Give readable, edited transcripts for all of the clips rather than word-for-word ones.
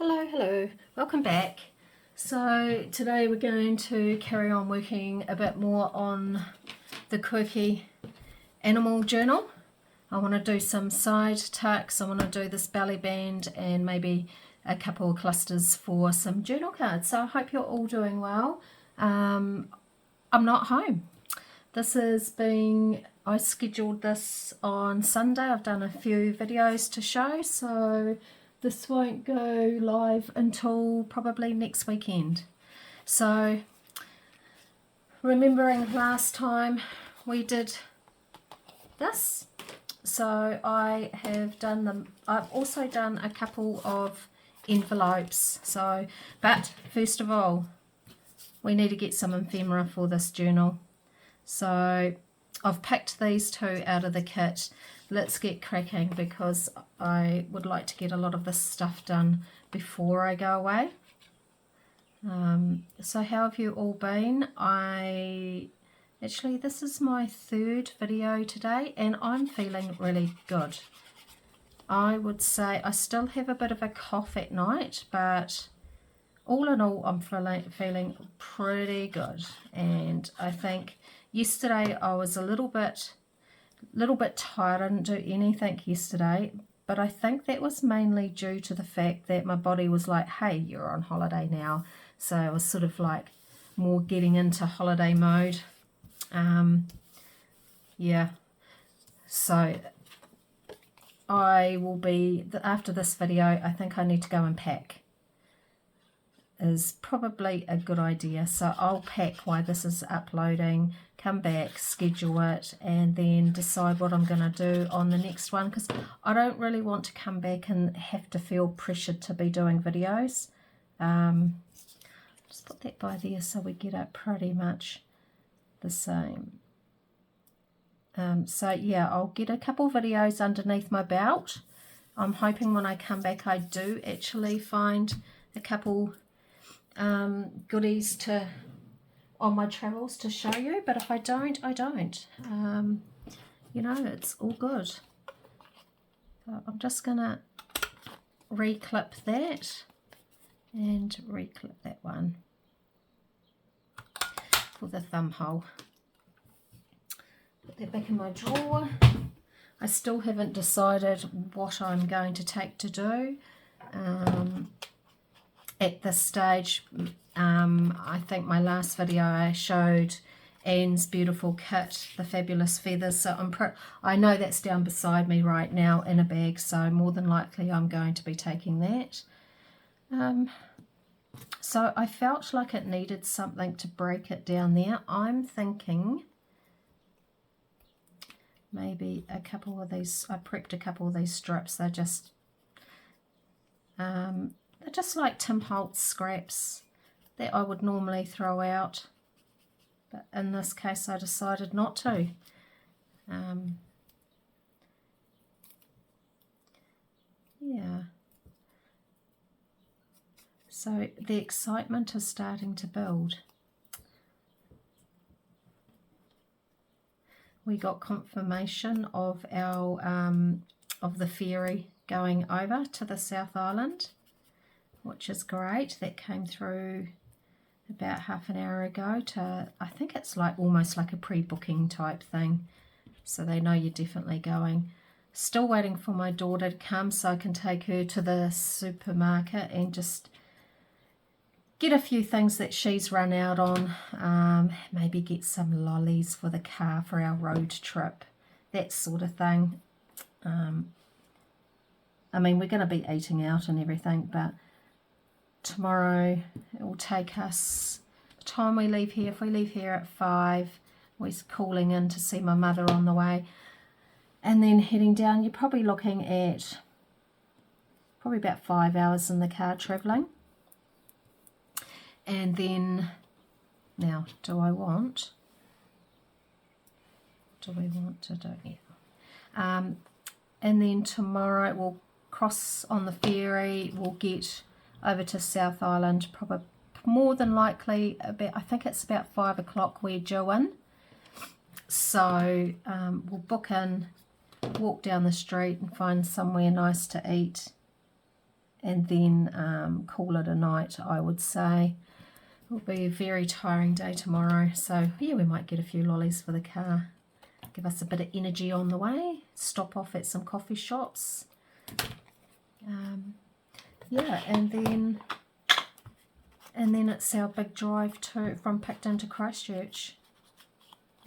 Hello, welcome back. So today we're going to carry on working a bit more on the Quirky Animal journal. I want to do some side tucks, I want to do this belly band and maybe a couple of clusters for some journal cards. So I hope you're all doing well. I'm not home. I scheduled this on Sunday. I've done a few videos to show, so this won't go live until probably next weekend. So remembering last time we did this, so I've also done a couple of envelopes. But first of all, we need to get some ephemera for this journal. So I've picked these two out of the kit. Let's get cracking because I would like to get a lot of this stuff done before I go away. So how have you all been? Actually, this is my third video today and I'm feeling really good. I would say I still have a bit of a cough at night, but all in all I'm feeling pretty good. And I think yesterday I was a little bit tired. I didn't do anything yesterday, but I think that was mainly due to the fact that my body was like, hey, you're on holiday now. So I was sort of like more getting into holiday mode. Yeah, so I will be, after this video, I think I need to go and pack. Is probably a good idea. So I'll pack while this is uploading, come back, schedule it, and then decide what I'm going to do on the next one, because I don't really want to come back and have to feel pressured to be doing videos. Just put that by there so we get it pretty much the same. So yeah, I'll get a couple videos underneath my belt. I'm hoping when I come back I do actually find a couple goodies on my travels to show you, but if I don't, I don't. You know, it's all good. So I'm just gonna reclip that and reclip that one for the thumb hole. Put that back in my drawer. I still haven't decided what I'm going to take to do. At this stage, I think my last video I showed Anne's beautiful kit, the fabulous feathers. So I know that's down beside me right now in a bag, so more than likely I'm going to be taking that. So I felt like it needed something to break it down there. I'm thinking maybe a couple of these. I prepped a couple of these strips. They're just like Tim Holtz scraps that I would normally throw out, but in this case I decided not to. Yeah, so the excitement is starting to build. We got confirmation of of the ferry going over to the South Island, which is great. That came through about half an hour ago. I think it's like almost like a pre-booking type thing, so they know you're definitely going. Still waiting for my daughter to come so I can take her to the supermarket and just get a few things that she's run out on. Maybe get some lollies for the car for our road trip, that sort of thing. I mean, we're going to be eating out and everything, but tomorrow it will take us, the time we leave here, if we leave here at 5, we're calling in to see my mother on the way, and then heading down, you're probably looking at probably about 5 hours in the car travelling. And then, now, do we want to do, yeah. And then tomorrow we'll cross on the ferry, we'll get over to South Island, probably more than likely about, I think it's about 5 o'clock we're due in. So we'll book in, walk down the street and find somewhere nice to eat, and then call it a night, I would say. It'll be a very tiring day tomorrow, so yeah, we might get a few lollies for the car, give us a bit of energy on the way, stop off at some coffee shops. Yeah, and then it's our big drive from Picton to Christchurch.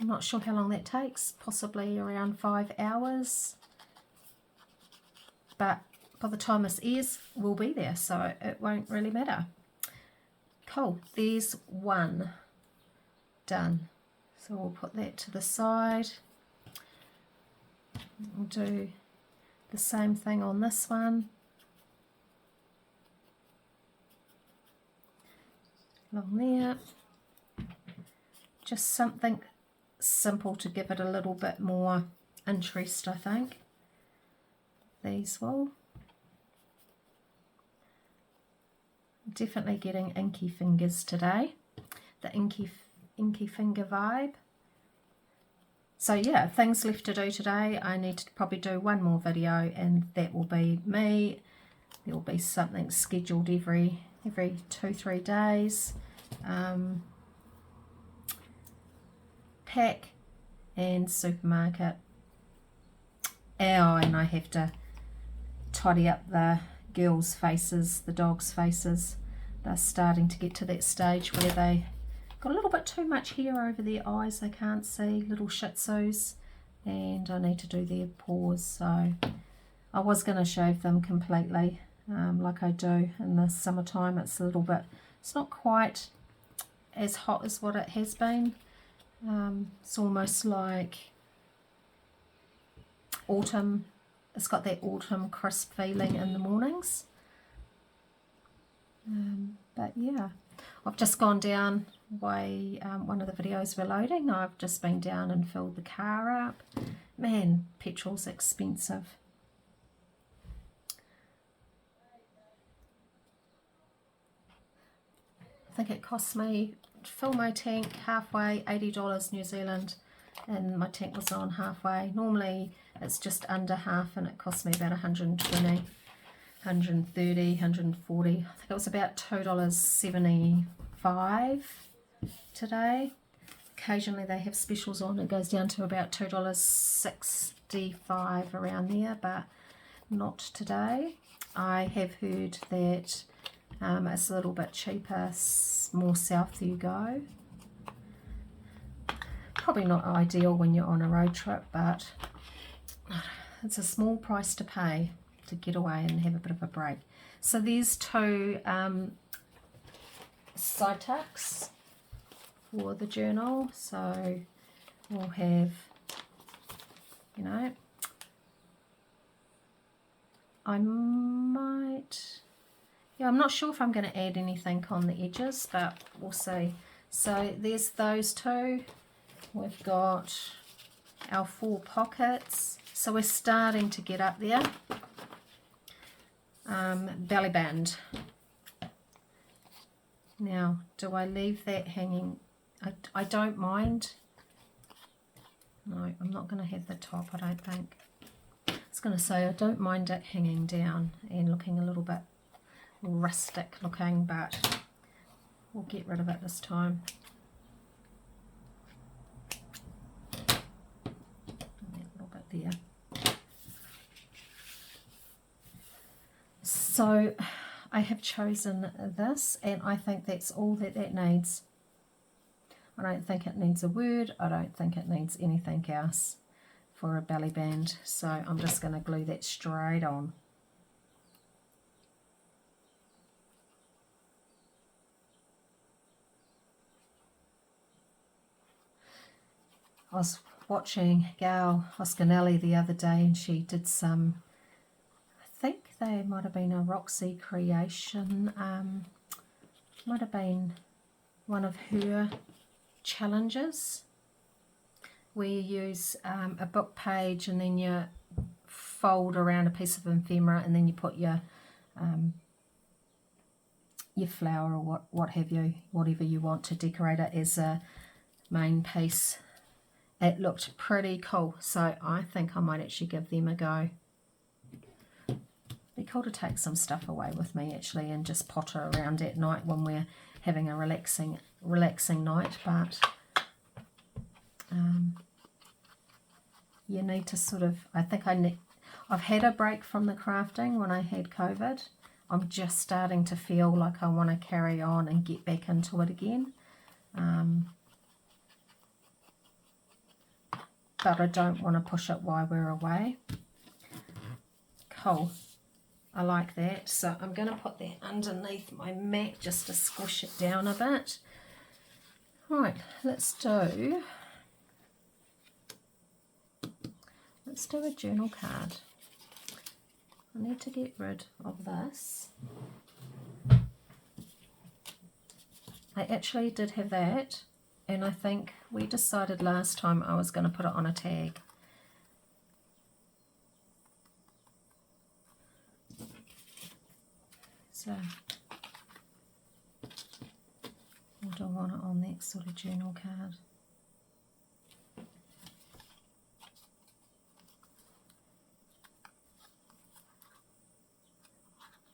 I'm not sure how long that takes, possibly around 5 hours, but by the time this airs, we'll be there, so it won't really matter. Cool, there's one done. So we'll put that to the side. We'll do the same thing on this one. Along there. Just something simple to give it a little bit more interest, I think. These will. Definitely getting inky fingers today, the inky finger vibe. So yeah, things left to do today. I need to probably do one more video, and that will be me. There will be something scheduled every 2-3 days. Pack and supermarket. Oh, and I have to tidy up the girls' faces, the dogs' faces. They're starting to get to that stage where they got a little bit too much hair over their eyes, they can't see, little shih tzus, and I need to do their paws. So I was going to shave them completely, like I do in the summertime. It's a little bit, it's not quite as hot as what it has been. It's almost like autumn. It's got that autumn crisp feeling in the mornings. But yeah, I've just gone down way one of the videos we're loading. I've just been down and filled the car up. Man, petrol's expensive. I think it cost me to fill my tank halfway $80 New Zealand, and my tank was on halfway. Normally it's just under half, and it cost me about 120, 130, 140. I think it was about $2.75 today. Occasionally they have specials on, it goes down to about $2.65 around there, but not today. I have heard that it's a little bit cheaper more south you go. Probably not ideal when you're on a road trip, but it's a small price to pay to get away and have a bit of a break. So there's two side tucks for the journal. So we'll have, you know, I might, yeah, I'm not sure if I'm going to add anything on the edges, but we'll see. So there's those two. We've got our 4 pockets. So we're starting to get up there. Belly band. Now, do I leave that hanging? I don't mind. No, I'm not going to have the top, I don't think. I was going to say I don't mind it hanging down and looking a little bit rustic looking, but we'll get rid of it this time. There. So I have chosen this, and I think that's all that needs. I don't think it needs a word. I don't think it needs anything else for a belly band. So I'm just going to glue that straight on. I was watching Gail Hoskinelli the other day, and she did some, I think they might have been a Roxy creation, might have been one of her challenges where you use a book page and then you fold around a piece of ephemera and then you put your flower or what have you, whatever you want to decorate it as a main piece. It looked pretty cool, so I think I might actually give them a go. Be cool to take some stuff away with me actually and just potter around at night when we're having a relaxing night, but you need to sort of, I think I've had a break from the crafting when I had COVID. I'm just starting to feel like I want to carry on and get back into it again. But I don't want to push it while we're away. Cool. I like that. So I'm going to put that underneath my mat just to squish it down a bit. Right, let's do a journal card. I need to get rid of this. I actually did have that, and I think we decided last time I was going to put it on a tag. So I don't want it on that sort of journal card.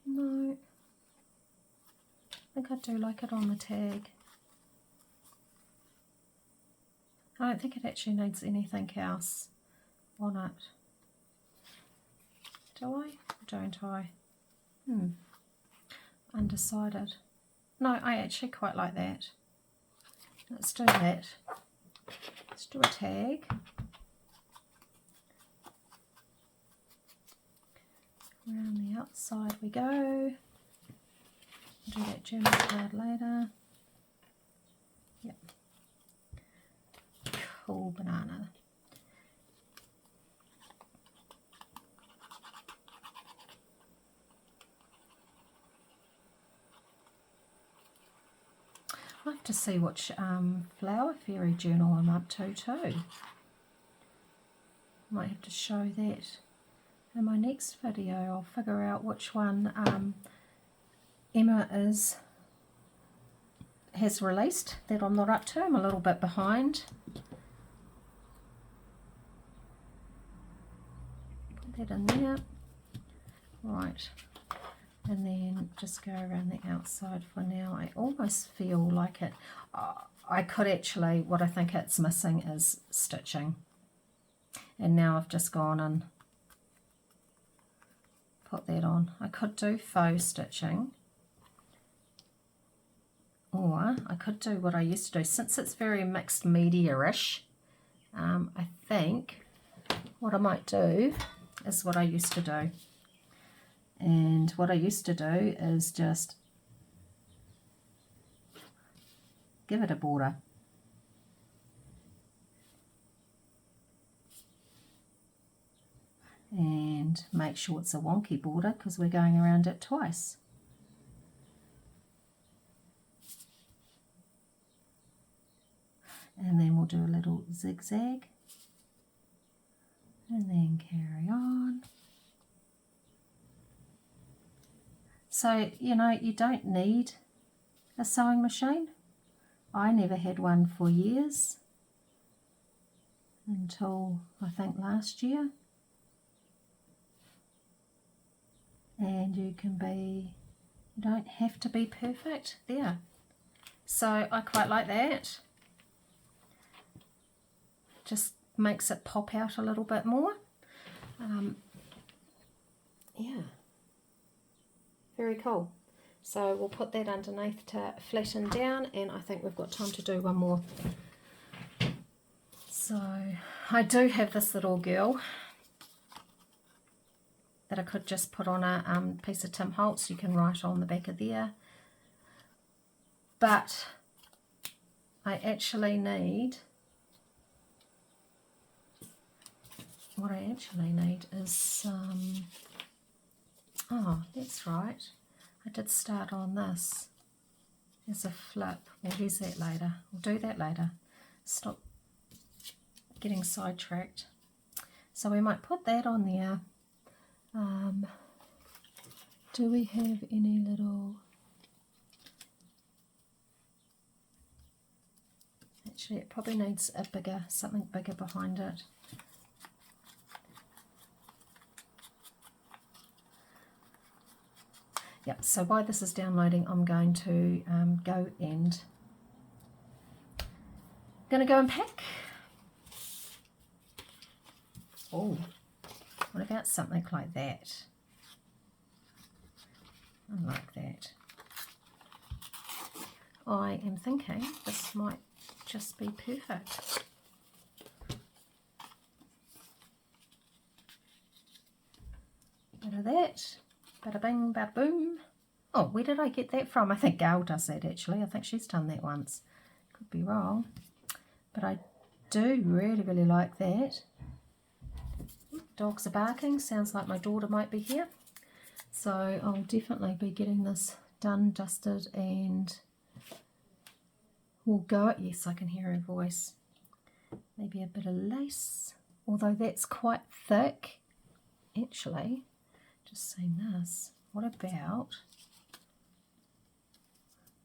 No, I think I do like it on the tag. I don't think it actually needs anything else on it. Do I? Or don't I? Undecided. No, I actually quite like that. Let's do that. Let's do a tag. Around the outside we go. Do that journal card later. Yep. Cool banana. I'll have to see which flower fairy journal I'm up to too. Might have to show that in my next video. I'll figure out which one Emma has released that I'm not up to. I'm a little bit behind. Put that in there. Right. And then just go around the outside for now. I almost feel like it, I could actually, what I think it's missing is stitching. And now I've just gone and put that on. I could do faux stitching, or I could do what I used to do. Since it's very mixed media-ish, I think what I might do is what I used to do. And what I used to do is just give it a border. And make sure it's a wonky border because we're going around it twice. And then we'll do a little zigzag. And then carry on. So, you know, you don't need a sewing machine. I never had one for years until I think last year. And you don't have to be perfect there. So I quite like that. Just makes it pop out a little bit more. Yeah. Very cool. So we'll put that underneath to flatten down, and I think we've got time to do one more. So I do have this little girl that I could just put on a piece of Tim Holtz. You can write on the back of there. But I actually need, what I actually need is oh, that's right. I did start on this as a flip. We'll use that later. We'll do that later. Stop getting sidetracked. So we might put that on there. Do we have any little... Actually, it probably needs something bigger behind it. Yep, so while this is downloading, I'm going to go and pack. Oh, what about something like that? I like that. I am thinking this might just be perfect. Bit of that, bada bing, bada boom. Oh, where did I get that from? I think Gail does that actually. I think she's done that once. Could be wrong, but I do really, really like that. Dogs are barking. Sounds like my daughter might be here. So I'll definitely be getting this done, dusted, and we'll go. Yes, I can hear her voice. Maybe a bit of lace, although that's quite thick. Actually, just saying this, what about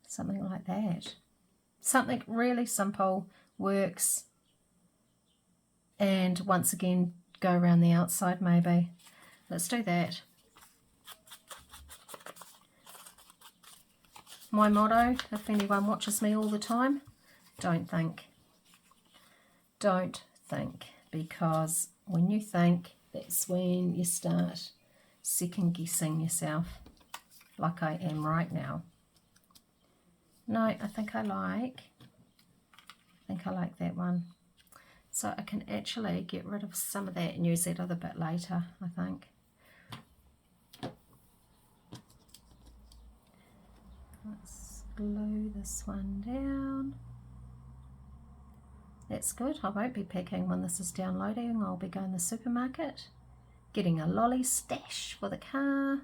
something like that? Something really simple, works, and once again, go around the outside maybe. Let's do that. My motto, if anyone watches me all the time, don't think. Don't think, because when you think, that's when you start second guessing yourself, like I am right now. No, I think I like that one. So I can actually get rid of some of that and use that other bit later, I think. Let's glue this one down. That's good. I won't be packing when this is downloading. I'll be going to the supermarket, getting a lolly stash for the car.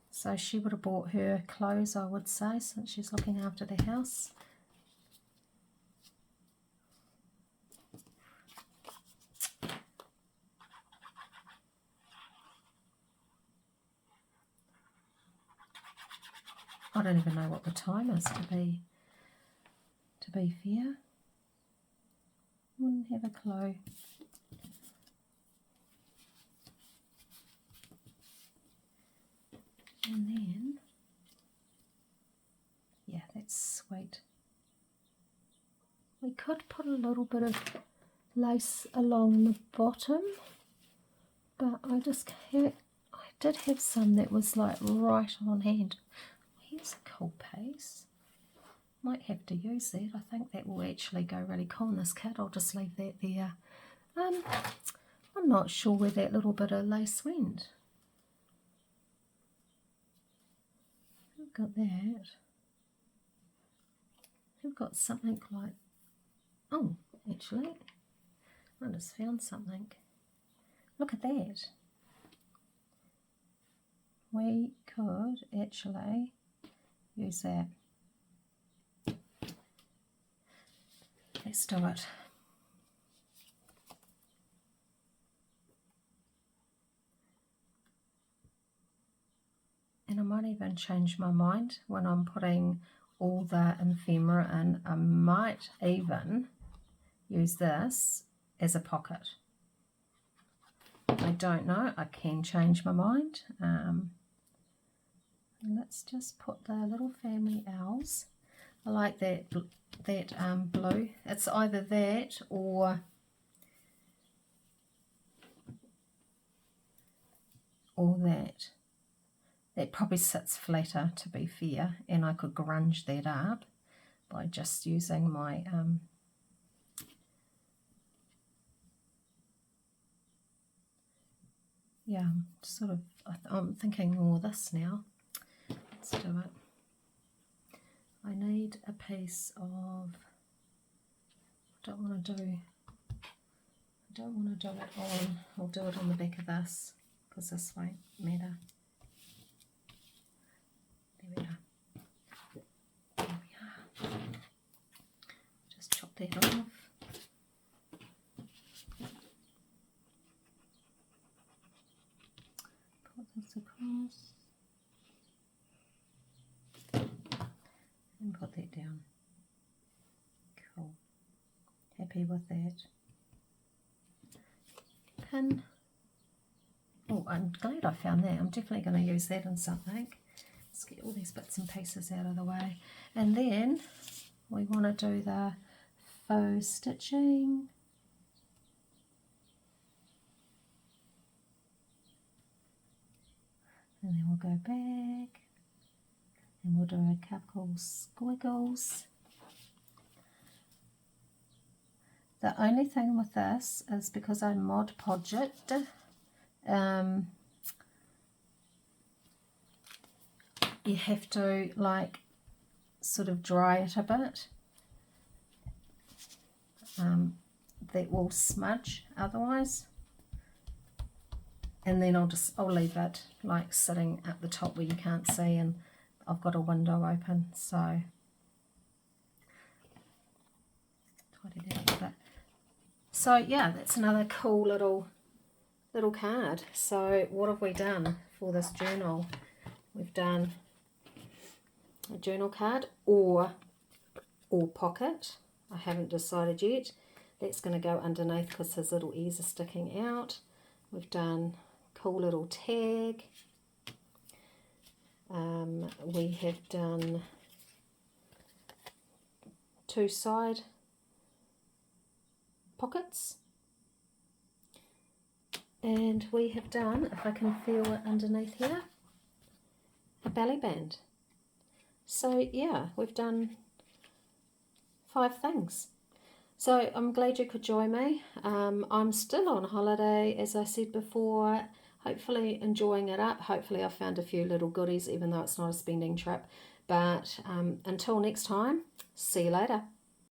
So she would have bought her clothes, I would say, since she's looking after the house. I don't even know what the time is, to be fair. Wouldn't have a clue. And then, yeah, that's sweet. We could put a little bit of lace along the bottom, but I did have some that was like right on hand. Here's a cool piece. Might have to use that. I think that will actually go really cool in this kit. I'll just leave that there. I'm not sure where that little bit of lace went. I've got that. I've got something like, oh, actually, I just found something. Look at that. We could actually use that. Let's do it. And I might even change my mind when I'm putting all the ephemera in. I might even use this as a pocket. I don't know. I can change my mind. Let's just put the little family owls. I like that blue. It's either that or that. That probably sits flatter, to be fair, and I could grunge that up by just using my yeah, sort of, I'm thinking more this now. Let's do it. I need a piece of, I don't want to do it on, I'll do it on the back of this, because this won't matter. There we are. There we are. Just chop that off. Put this across. And put that down. Cool. Happy with that. Pin. Oh, I'm glad I found that. I'm definitely going to use that in something. Let's get all these bits and pieces out of the way. And then we want to do the faux stitching. And then we'll go back and we'll do a couple squiggles. The only thing with this is because I Mod Podge it, you have to like sort of dry it a bit. That will smudge otherwise. And then I'll leave it like sitting at the top where you can't see, and I've got a window open, so tidy that up a bit. So yeah, that's another cool little card. So what have we done for this journal? We've done a journal card or pocket. I haven't decided yet. That's going to go underneath because his little ears are sticking out. We've done cool little tag. We have done 2 side pockets, and we have done, if I can feel it underneath here, a belly band. So yeah, we've done 5 things. So I'm glad you could join me. I'm still on holiday, as I said before, hopefully enjoying it up. Hopefully I found a few little goodies, even though it's not a spending trip. But until next time, see you later.